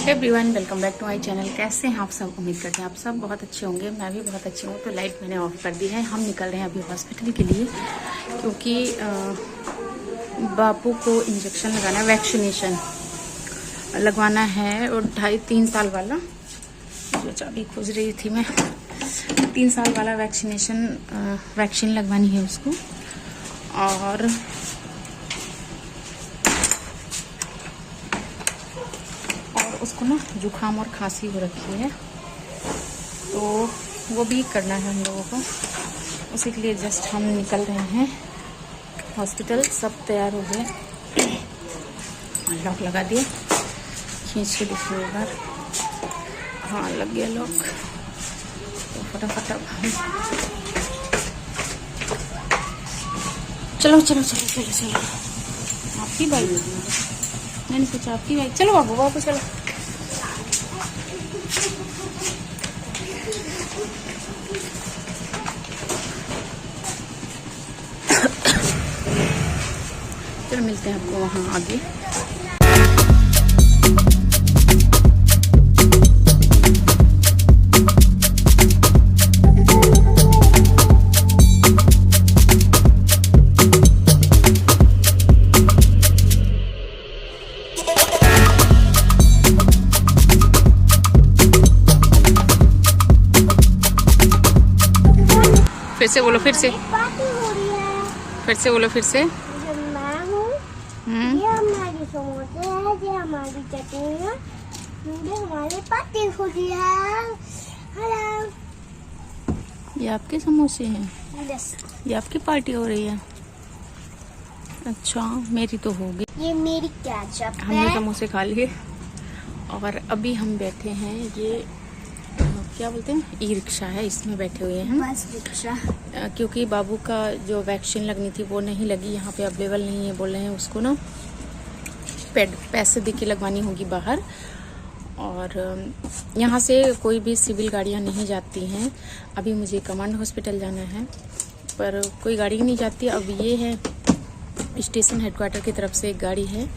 Everyone, welcome back to my channel. कैसे हैं आप सब? उम्मीद करते हैं आप सब बहुत अच्छे होंगे। मैं भी बहुत अच्छी हूँ। तो लाइट मैंने ऑफ कर दी है। हम निकल रहे हैं अभी हॉस्पिटल के लिए, क्योंकि बाबू को इंजेक्शन लगाना है, वैक्सीनेशन लगवाना है। और 2.5-3 साल वाला, जो चाबी खोज रही थी मैं, 3 साल वाला वैक्सीन लगवानी है उसको। और उसको ना जुकाम और खांसी हो रखी है, तो वो भी करना है हम लोगों को। उसी के लिए जस्ट हम निकल रहे हैं हॉस्पिटल। सब तैयार हो गए, लॉक लगा दिए। खींच के देखिए एक बार। हाँ, लग गया लॉक। तो फटाफट अब हम चलो चलो चलो चलो चलो। आपकी बाइक? मैंने पूछा आपकी बाइक। चलो बाबू, बाबू चलो। चलो मिलते हैं आपको वहाँ आगे। फिर से बोलो, फिर से बोलो, फिर से। ये हमारी समोसे है, ये हमारी चटनी है, ये हमारे पार्टी हो रही है। हेलो, ये आपके समोसे हैं? यस। ये आपकी पार्टी हो रही है? अच्छा, मेरी तो हो गई। ये मेरी केचप है। हमने समोसे खा लिए और अभी हम बैठे हैं, ये क्या बोलते हैं, ई रिक्शा है, इसमें बैठे हुए हैं। बस रिक्शा। क्योंकि बाबू का जो वैक्सीन लगनी थी वो नहीं लगी, यहाँ पे अवेलेबल नहीं है। बोल रहे हैं उसको ना पैसे दे के लगवानी होगी बाहर। और यहाँ से कोई भी सिविल गाड़ियाँ नहीं जाती हैं। अभी मुझे कमांड हॉस्पिटल जाना है, पर कोई गाड़ी नहीं जाती। अब ये है स्टेशन हेडक्वार्टर की तरफ से एक गाड़ी है,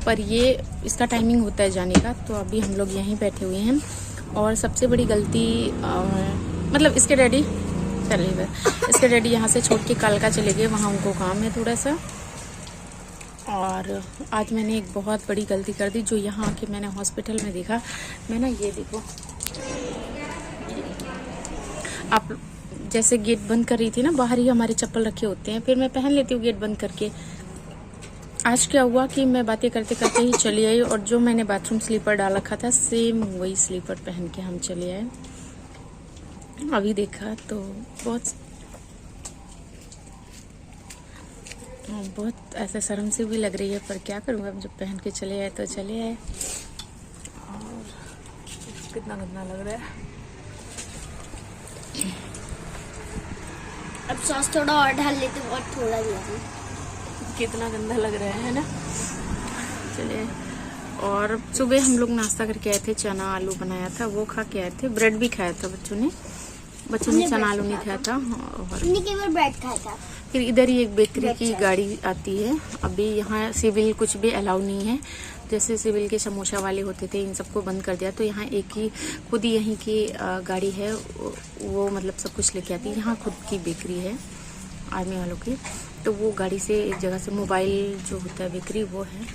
पर ये इसका टाइमिंग होता है जाने का। तो अभी हम लोग यहीं बैठे हुए हैं। और सबसे बड़ी गलती मतलब इसके डैडी इसके डैडी यहाँ से छोड़ के कालका चले गए, वहाँ उनको काम है थोड़ा सा। और आज मैंने एक बहुत बड़ी गलती कर दी, जो यहाँ आके मैंने हॉस्पिटल में देखा। मैं ना, ये देखो, आप जैसे गेट बंद कर रही थी ना, बाहर ही हमारे चप्पल रखे होते हैं, फिर मैं पहन लेती हूँ गेट बंद करके। आज क्या हुआ कि मैं बातें करते करते ही चली आई, और जो मैंने बाथरूम स्लीपर डाल रखा था, सेम वही स्लीपर पहन के हम चले आए। अभी देखा तो बहुत ऐसा शर्म से भी लग रही है, पर क्या करूँगा, जब पहन के चले आए तो चले आए। और कितना गंदा लग रहा है। अब सॉस थोड़ा और डाल लेते हैं, और थोड़ा ही। कितना गंदा लग रहा है ना। चलिए। और सुबह हम लोग नाश्ता करके आए थे, चना आलू बनाया था, वो खा के आए थे। ब्रेड भी खाया था बच्चों ने चना आलू नहीं खाया था। और केवल ब्रेड खाया था। फिर इधर ही एक बेकरी की गाड़ी आती है। अभी यहाँ सिविल कुछ भी अलाउ नहीं है। जैसे सिविल के समोसा वाले होते थे, इन सबको बंद कर दिया। तो यहाँ एक ही खुद ही यहीं की गाड़ी है, वो मतलब सब कुछ लेके आती है। यहाँ खुद की बेकरी है आर्मी वालों की, तो वो गाड़ी से एक जगह से मोबाइल जो होता है बेकरी, वो है।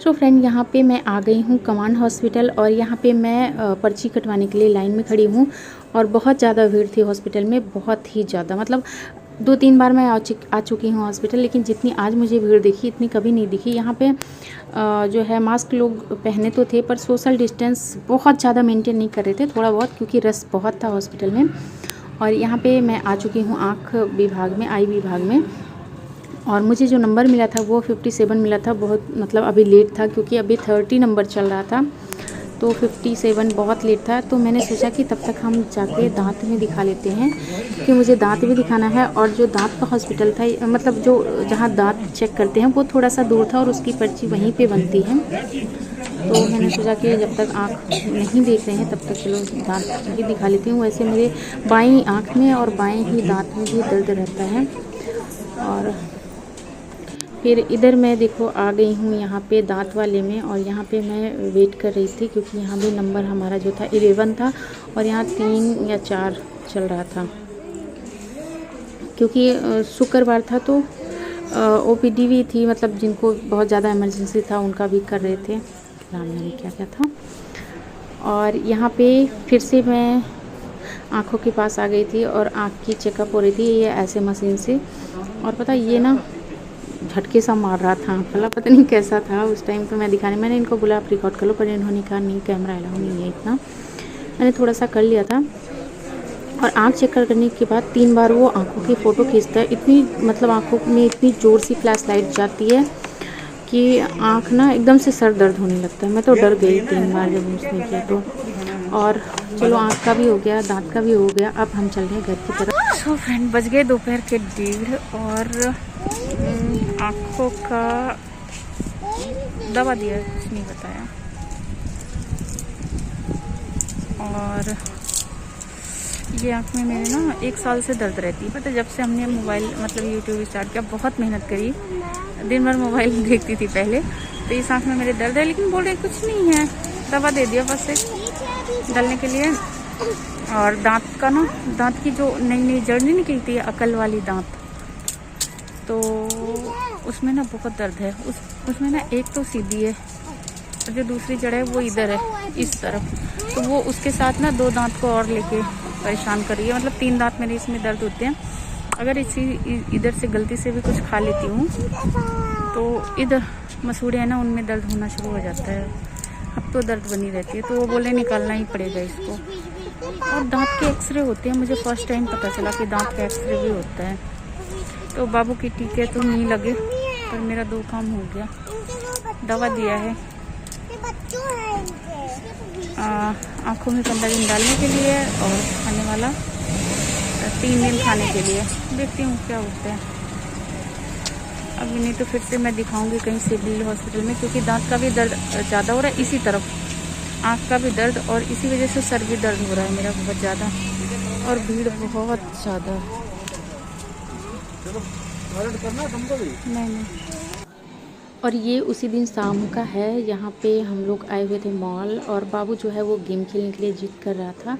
तो फ्रेंड, यहाँ पे मैं आ गई हूँ कमांड हॉस्पिटल, और यहाँ पे मैं पर्ची कटवाने के लिए लाइन में खड़ी हूँ। और बहुत ज़्यादा भीड़ थी हॉस्पिटल में, बहुत ही ज़्यादा। मतलब 2-3 बार मैं आ चुकी हूँ हॉस्पिटल, लेकिन जितनी आज मुझे भीड़ दिखी, इतनी कभी नहीं दिखी। यहाँ पे जो है मास्क लोग पहने तो थे, पर सोशल डिस्टेंस बहुत ज़्यादा मेंटेन नहीं कर रहे थे, थोड़ा बहुत, क्योंकि रश बहुत था हॉस्पिटल में। और यहाँ पे मैं आ चुकी हूँ आँख विभाग में, आई विभाग में। और मुझे जो नंबर मिला था वो 57 मिला था। बहुत मतलब अभी लेट था, क्योंकि अभी 30 नंबर चल रहा था, तो 57 बहुत लेट था। तो मैंने सोचा कि तब तक हम जाके दांत में दिखा लेते हैं, कि मुझे दांत भी दिखाना है। और जो दांत का हॉस्पिटल था, मतलब जो जहाँ दांत चेक करते हैं, वो थोड़ा सा दूर था, और उसकी पर्ची वहीं पे बनती है। तो मैंने सोचा कि जब तक आँख नहीं देख रहे हैं, तब तक चलो दांत भी दिखा लेती हूँ। वैसे मेरे बाईं आँख में और बाएँ ही दांत में भी दर्द रहता है। और फिर इधर मैं देखो आ गई हूँ यहाँ पे दांत वाले में, और यहाँ पे मैं वेट कर रही थी क्योंकि यहाँ भी नंबर हमारा जो था 11 था और यहाँ 3 या 4 चल रहा था, क्योंकि शुक्रवार था तो OPD भी थी, मतलब जिनको बहुत ज़्यादा इमरजेंसी था उनका भी कर रहे थे, नाम नहीं क्या क्या था। और यहाँ पे फिर से मैं आँखों के पास आ गई थी और आँख की चेकअप हो रही थी ये ऐसे मशीन से, और पता ये ना झटके सा मार रहा था, भला पता नहीं कैसा था उस टाइम। तो मैं दिखाने, मैंने इनको बोला आप रिकॉर्ड कर लो, पर इन्होंने कहा नहीं कैमरा अलाउ नहीं है इतना। मैंने थोड़ा सा कर लिया था, और आँख चेक करने के बाद 3 बार वो आँखों की फ़ोटो खींचता है। इतनी मतलब आँखों में इतनी ज़ोर से फ्लैश लाइट जाती है कि आँख ना एकदम से सर दर्द होने लगता है। मैं तो डर गई 3 बार जब उसने किया तो। और चलो आँख का भी हो गया, दांत का भी हो गया, अब हम चल रहे हैं घर की तरफ। सो फ्रेंड, बज गए दोपहर के 1:30 और आँखों का दवा दिया, कुछ नहीं बताया। और ये आँख में मेरे ना 1 साल से दर्द रहती है, पता जब से हमने मोबाइल मतलब यूट्यूब स्टार्ट किया, बहुत मेहनत करी, दिन भर मोबाइल देखती थी पहले, तो इस आँख में मेरे दर्द है, लेकिन बोल रहे कुछ नहीं है, दवा दे दिया बस एक डालने के लिए। और दांत का ना, दांत की जो नई नई जड़ नहीं निकलती है अकल वाली दांत, तो उसमें ना बहुत दर्द है। उसमें ना एक तो सीधी है और जो दूसरी जड़ है वो इधर है इस तरफ, तो वो उसके साथ ना 2 दांत को और लेके परेशान कर रही है। मतलब 3 दांत मेरे इसमें दर्द होते हैं। अगर इधर से गलती से भी कुछ खा लेती हूँ तो इधर मसूड़े हैं ना, उनमें दर्द होना शुरू हो जाता है। अब तो दर्द बनी रहती है, तो वो बोले निकालना ही पड़ेगा इसको। और दांत के एक्सरे होते हैं, मुझे फर्स्ट टाइम पता चला कि दांत का एक्सरे भी होता है। तो बाबू की टीके तो नहीं लगे, पर मेरा 2 काम हो गया। दवा दिया है आँखों में 15 दिन डालने के लिए, और खाने वाला 3 दिन खाने के लिए। देखती हूँ क्या होता है। अभी नहीं तो फिर से मैं दिखाऊंगी कहीं सिविल हॉस्पिटल में, क्योंकि दांत का भी दर्द ज़्यादा हो रहा है इसी तरफ, आँख का भी दर्द, और इसी वजह से सर भी दर्द हो रहा है मेरा बहुत ज़्यादा, और भीड़ बहुत ज़्यादा। नहीं। और ये उसी दिन शाम का है। यहाँ पे हम लोग आए हुए थे मॉल, और बाबू जो है वो गेम खेलने के लिए जिद कर रहा था।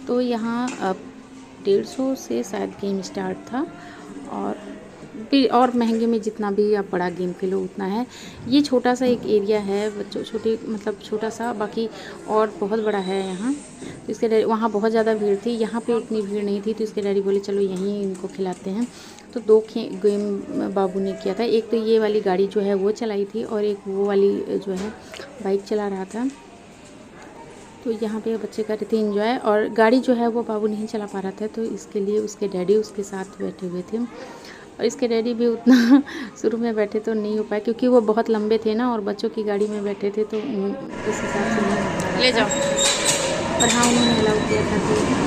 तो यहाँ 150 से शायद गेम स्टार्ट था, और महंगे में जितना भी आप बड़ा गेम खेलो उतना है। ये छोटा सा एक एरिया है, बच्चों छोटे मतलब छोटा सा, बाकी और बहुत बड़ा है यहाँ। तो इसके डैडी, वहाँ बहुत ज़्यादा भीड़ थी, यहाँ पे उतनी भीड़ नहीं थी, तो इसके डैडी बोले चलो यहीं इनको खिलाते हैं। तो 2 गेम बाबू ने किया था। एक तो ये वाली गाड़ी जो है वो चलाई थी, और एक वो वाली जो है बाइक चला रहा था। तो यहाँ पे बच्चे कर रहे थे एंजॉय, और गाड़ी जो है वो बाबू नहीं चला पा रहा था, तो इसके लिए उसके डैडी उसके साथ बैठे हुए थे। और इसके डैडी भी उतना शुरू में बैठे तो नहीं हो पाए, क्योंकि वो बहुत लंबे थे ना, और बच्चों की गाड़ी में बैठे थे, तो उस हिसाब से नहीं हो पा रहा। ले जाओ। पर हाँ, उन्होंने अलाउ किया था कि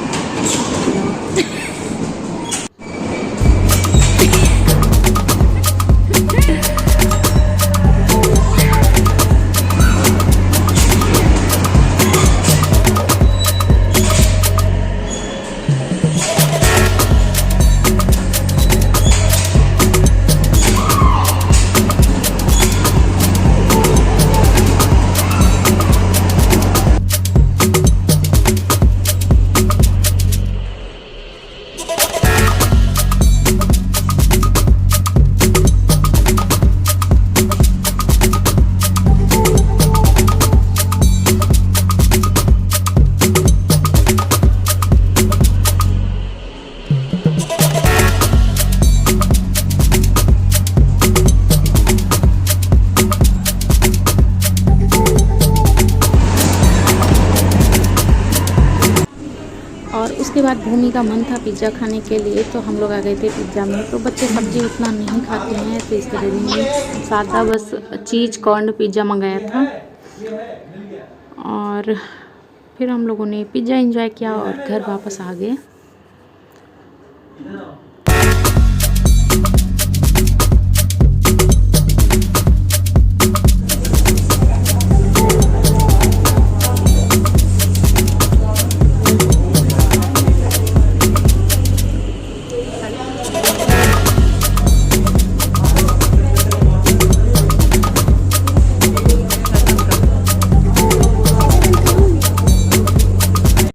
उसके बाद भूमि का मन था पिज़्ज़ा खाने के लिए, तो हम लोग आ गए थे पिज़्ज़ा में। तो बच्चे सब्ज़ी उतना नहीं खाते हैं, तो इसके लिए ने सादा बस चीज़ कॉर्न पिज़्ज़ा मंगाया था। और फिर हम लोगों ने पिज़्ज़ा एंजॉय किया और घर वापस आ गए।